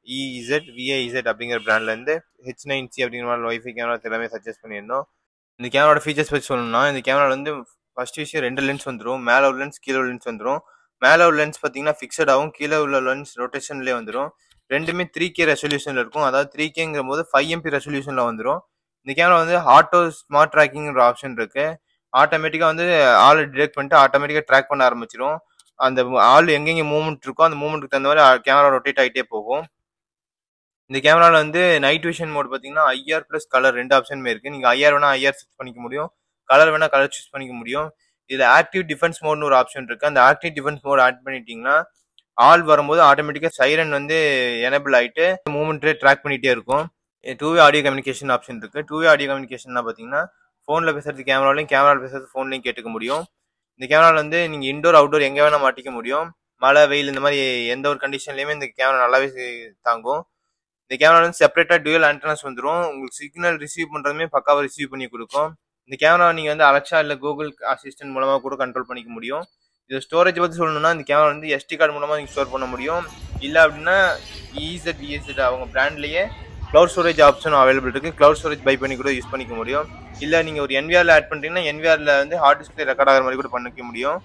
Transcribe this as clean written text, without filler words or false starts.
EZ விஐஇசட் அப்படிங்கிற பிராண்ட்லேருந்து H9C அப்படிங்கிற மாதிரி வைஃபை கேமரா எல்லாமே சஜஸ்ட் பண்ணியிருந்தோம். இந்த கேமராவோட ஃபீச்சர்ஸ் பற்றி சொல்லணும்னா, இந்த கேமராவில் வந்து ஃபர்ஸ்ட் விஷயம் 2 லென்ஸ் வந்துடும். மேலே ஒரு லென்ஸ், கீழே ஒரு லென்ஸ் வந்துடும். மேலே உள்ள லென்ஸ் பார்த்தீங்கன்னா ஃபிக்ஸடாகவும், கீழே உள்ள லென்ஸ் ரொட்டேஷன்லேயே வந்துடும். ரெண்டுமே 3K ரெசல்யூஷனில் இருக்கும். அதாவது 3Kங்கிற போது 5MP ரெசல்யூஷனில் வந்துடும். இந்த கேமரா வந்து ஆட்டோ ஸ்மார்ட் ட்ராக்கிங்கிற ஆப்ஷன் இருக்கு. ஆட்டோமேட்டிக்காக வந்து ஆளை டிடெக்ட் பண்ணிட்டு ஆட்டோமேட்டிக்காக ட்ராக் பண்ண ஆரம்பிச்சிடும். அந்த ஆள் எங்கெங்கே மூவ்மெண்ட் இருக்கோ அந்த மூவ்மெண்ட்டுக்கு தகுந்த மாதிரி கேமரா ரொட்டேட் ஆகிட்டே போகும். இந்த கேமராவில் வந்து நைட் விஷன் மோட் பார்த்தீங்கன்னா ஐஆர் ப்ளஸ் கலர் 2 ஆப்ஷனுமே இருக்குது. நீங்கள் ஐஆர் வேணால் ஐஆர் சூஸ் பண்ணிக்க முடியும், கலர் வேணால் கலர் சூஸ் பண்ணிக்க முடியும். இதில் ஆக்டிவ் டிஃபென்ஸ் மோட்னு ஒரு ஆப்ஷன் இருக்குது. அந்த ஆக்டிவ் டிஃபென்ஸ் மோட் ஆட் பண்ணிட்டீங்கன்னா ஆள் வரும்போது ஆட்டோமேட்டிக்காக சைரன் வந்து எனேபிள் ஆகிட்டு மூவ்மெண்ட்டே ட்ராக் பண்ணிகிட்டே இருக்கும். 2வே ஆடியோ கம்யூனிகேஷன் ஆப்ஷன் இருக்குது. 2வே ஆடியோ கம்யூனிகேஷன் பார்த்தீங்கன்னா ஃபோனில் பேசுறது கேமராலையும், கேமராவில் பேசுறது ஃபோன்லையும் கேட்டுக்க முடியும். இந்த கேமராவில் வந்து நீங்கள் இன்டோர் அவுட்டோர் எங்கே வேணால் மாட்டிக்க முடியும். மழை வெயில் இந்த மாதிரி எந்த ஒரு கண்டிஷன்லையுமே இந்த கேமரா நல்லாவே தாங்கும். இந்த கேமரா வந்து செப்பரேட்டாக டுவல் ஆண்டனாஸ் வந்துடும். உங்களுக்கு சிக்னல் ரிசீவ் பண்ணுறதுமே பக்காவாக ரிசீவ் பண்ணி கொடுக்கும். இந்த கேமரா நீங்கள் வந்து அலெக்ஸா இல்லை கூகுள் அசிஸ்டன்ட் மூலமாக கூட கண்ட்ரோல் பண்ணிக்க முடியும். இது ஸ்டோரேஜ் பற்றி சொல்லணும்னா இந்த கேமரா வந்து SD கார்டு மூலமாக நீங்கள் ஸ்டோர் பண்ண முடியும். இல்லை அப்படின்னா இஇசட் விஐஇசட் அவங்க பிராண்ட்லேயே க்ளவுட் ஸ்டோரேஜ் ஆப்ஷன் அவைலபிள் இருக்குது. க்ளவுட் ஸ்டோரேஜ் பை பண்ணி கூட யூஸ் பண்ணிக்க முடியும். இல்லை நீங்கள் ஒரு NVRல ஆட் பண்ணுறீங்கன்னா NVRல வந்து ஹார்ட் டிஸ்பிளே ரெக்கார்ட் ஆகிற மாதிரி கூட பண்ணிக்க முடியும்.